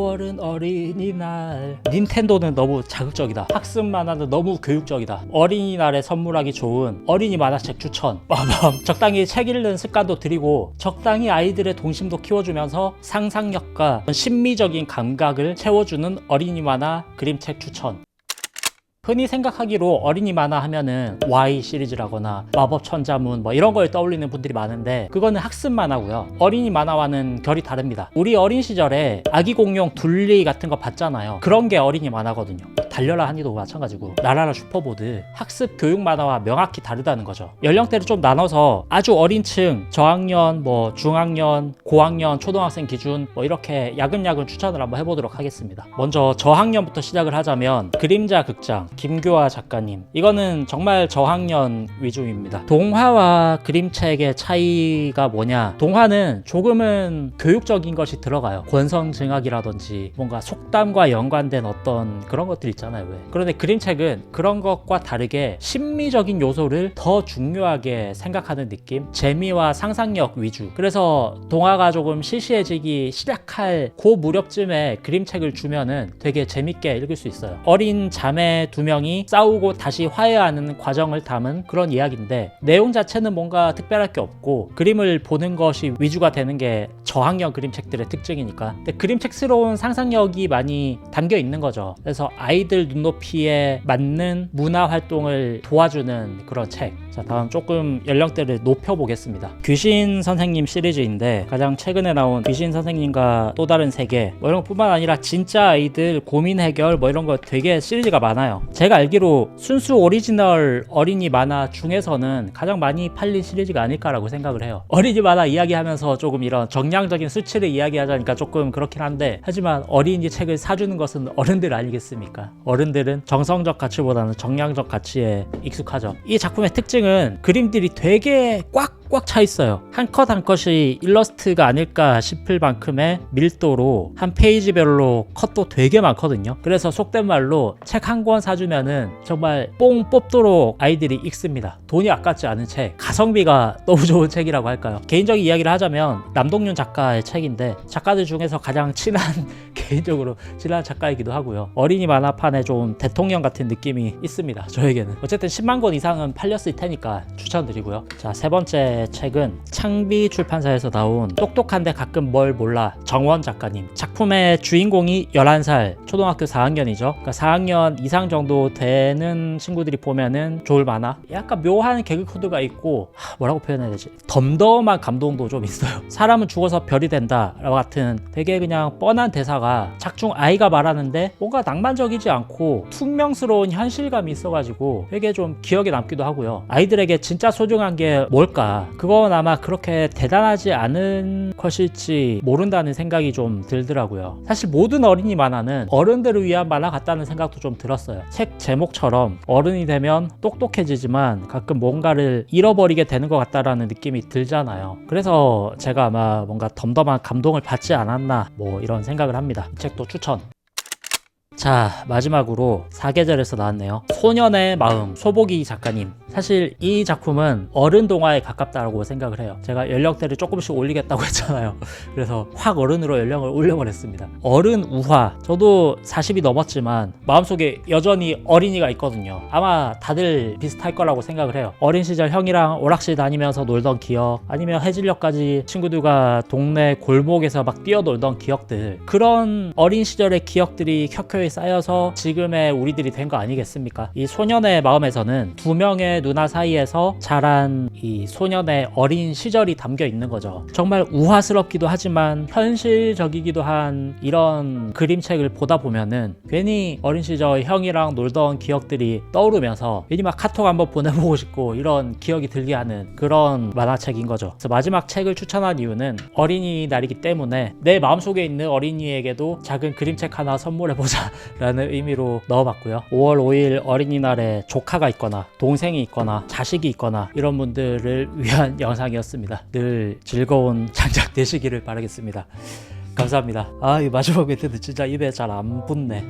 4월은 어린이날. 닌텐도는 너무 자극적이다. 학습 만화는 너무 교육적이다. 어린이날에 선물하기 좋은 어린이 만화책 추천. 빠밤. 적당히 책 읽는 습관도 들이고 적당히 아이들의 동심도 키워주면서 상상력과 심미적인 감각을 채워주는 어린이 만화 그림책 추천. 흔히 생각하기로 어린이 만화 하면은 Y 시리즈라거나 마법 천자문 뭐 이런 걸 떠올리는 분들이 많은데 그거는 학습 만화고요. 어린이 만화와는 결이 다릅니다. 우리 어린 시절에 아기 공룡 둘리 같은 거 봤잖아요. 그런 게 어린이 만화거든요. 달려라 한이도 마찬가지고 나라라 슈퍼보드. 학습 교육 만화와 명확히 다르다는 거죠. 연령대를 좀 나눠서 아주 어린 층, 저학년, 뭐 중학년, 고학년, 초등학생 기준 뭐 이렇게 야금야금 추천을 한번 해보도록 하겠습니다. 먼저 저학년부터 시작을 하자면 그림자 극장 김규화 작가님. 이거는 정말 저학년 위주입니다. 동화와 그림책의 차이가 뭐냐? 동화는 조금은 교육적인 것이 들어가요. 권선징악이라든지 뭔가 속담과 연관된 어떤 그런 것들 있잖아요. 왜? 그런데 그림책은 그런 것과 다르게 심미적인 요소를 더 중요하게 생각하는 느낌? 재미와 상상력 위주. 그래서 동화가 조금 시시해지기 시작할 그 무렵쯤에 그림책을 주면은 되게 재밌게 읽을 수 있어요. 어린 자매 두 명이 싸우고 다시 화해하는 과정을 담은 그런 이야기인데 내용 자체는 뭔가 특별할 게 없고 그림을 보는 것이 위주가 되는 게 저학년 그림책들의 특징이니까. 근데 그림책스러운 상상력이 많이 담겨 있는 거죠. 그래서 아이들 눈높이에 맞는 문화 활동을 도와주는 그런 책. 자, 다음 조금 연령대를 높여보겠습니다. 귀신 선생님 시리즈인데 가장 최근에 나온 귀신 선생님과 또 다른 세계 뭐 이런 것뿐만 아니라 진짜 아이들 고민 해결 뭐 이런 거 되게 시리즈가 많아요. 제가 알기로 순수 오리지널 어린이 만화 중에서는 가장 많이 팔린 시리즈가 아닐까라고 생각을 해요. 어린이 만화 이야기하면서 조금 이런 정량적인 수치를 이야기하자니까 조금 그렇긴 한데 하지만 어린이 책을 사주는 것은 어른들 아니겠습니까? 어른들은 정성적 가치보다는 정량적 가치에 익숙하죠. 이 작품의 특징은 그림들이 되게 꽉꽉 차 있어요. 한 컷 한 컷이 일러스트가 아닐까 싶을 만큼의 밀도로 한 페이지별로 컷도 되게 많거든요. 그래서 속된 말로 책 한 권 사주면은 정말 뽕 뽑도록 아이들이 읽습니다. 돈이 아깝지 않은 책, 가성비가 너무 좋은 책이라고 할까요? 개인적인 이야기를 하자면 남동윤 작가의 책인데 작가들 중에서 가장 친한 개인적으로 친한 작가이기도 하고요. 어린이 만화판에 좀 대통령 같은 느낌이 있습니다. 저에게는. 어쨌든 10만 권 이상은 팔렸을 테니까 추천드리고요. 자, 세 번째 책은 창비 출판사에서 나온 똑똑한데 가끔 뭘 몰라 정원 작가님. 작품의 주인공이 11살 초등학교 4학년이죠. 그러니까 4학년 이상 정도 되는 친구들이 보면은 좋을 만화. 약간 묘한 개그 코드가 있고 뭐라고 표현해야 되지? 덤덤한 감동도 좀 있어요. 사람은 죽어서 별이 된다 같은 되게 그냥 뻔한 대사가 작중 아이가 말하는데 뭔가 낭만적이지 않고 투명스러운 현실감이 있어가지고 되게 좀 기억에 남기도 하고요. 아이들에게 진짜 소중한 게 뭘까? 그건 아마 그렇게 대단하지 않은 것일지 모른다는 생각이 좀 들더라고요. 사실 모든 어린이 만화는 어른들을 위한 만화 같다는 생각도 좀 들었어요. 책 제목처럼 어른이 되면 똑똑해지지만 가끔 뭔가를 잃어버리게 되는 것 같다라는 느낌이 들잖아요. 그래서 제가 아마 뭔가 덤덤한 감동을 받지 않았나 뭐 이런 생각을 합니다. 이 책도 추천. 자, 마지막으로 사계절에서 나왔네요. 소년의 마음, 소복이 작가님. 사실 이 작품은 어른 동화에 가깝다고 생각을 해요. 제가 연령대를 조금씩 올리겠다고 했잖아요. 그래서 확 어른으로 연령을 올려버렸습니다. 어른 우화. 저도 40이 넘었지만 마음속에 여전히 어린이가 있거든요. 아마 다들 비슷할 거라고 생각을 해요. 어린 시절 형이랑 오락실 다니면서 놀던 기억, 아니면 해질녘까지 친구들과 동네 골목에서 막 뛰어놀던 기억들, 그런 어린 시절의 기억들이 켜켜이 쌓여서 지금의 우리들이 된 거 아니겠습니까? 이 소년의 마음에서는 두 명의 누나 사이에서 자란 이 소년의 어린 시절이 담겨 있는 거죠. 정말 우화스럽기도 하지만 현실적이기도 한 이런 그림책을 보다 보면은 괜히 어린 시절 형이랑 놀던 기억들이 떠오르면서 괜히 막 카톡 한번 보내보고 싶고 이런 기억이 들게 하는 그런 만화책인 거죠. 그래서 마지막 책을 추천한 이유는 어린이날이기 때문에 내 마음속에 있는 어린이에게도 작은 그림책 하나 선물해보자 라는 의미로 넣어봤고요. 5월 5일 어린이날에 조카가 있거나 동생이 있거나 자식이 있거나 이런 분들을 위한 영상이었습니다. 늘 즐거운 장작 되시기를 바라겠습니다. 감사합니다. 이 마지막 멘트는 진짜 입에 잘 안 붙네.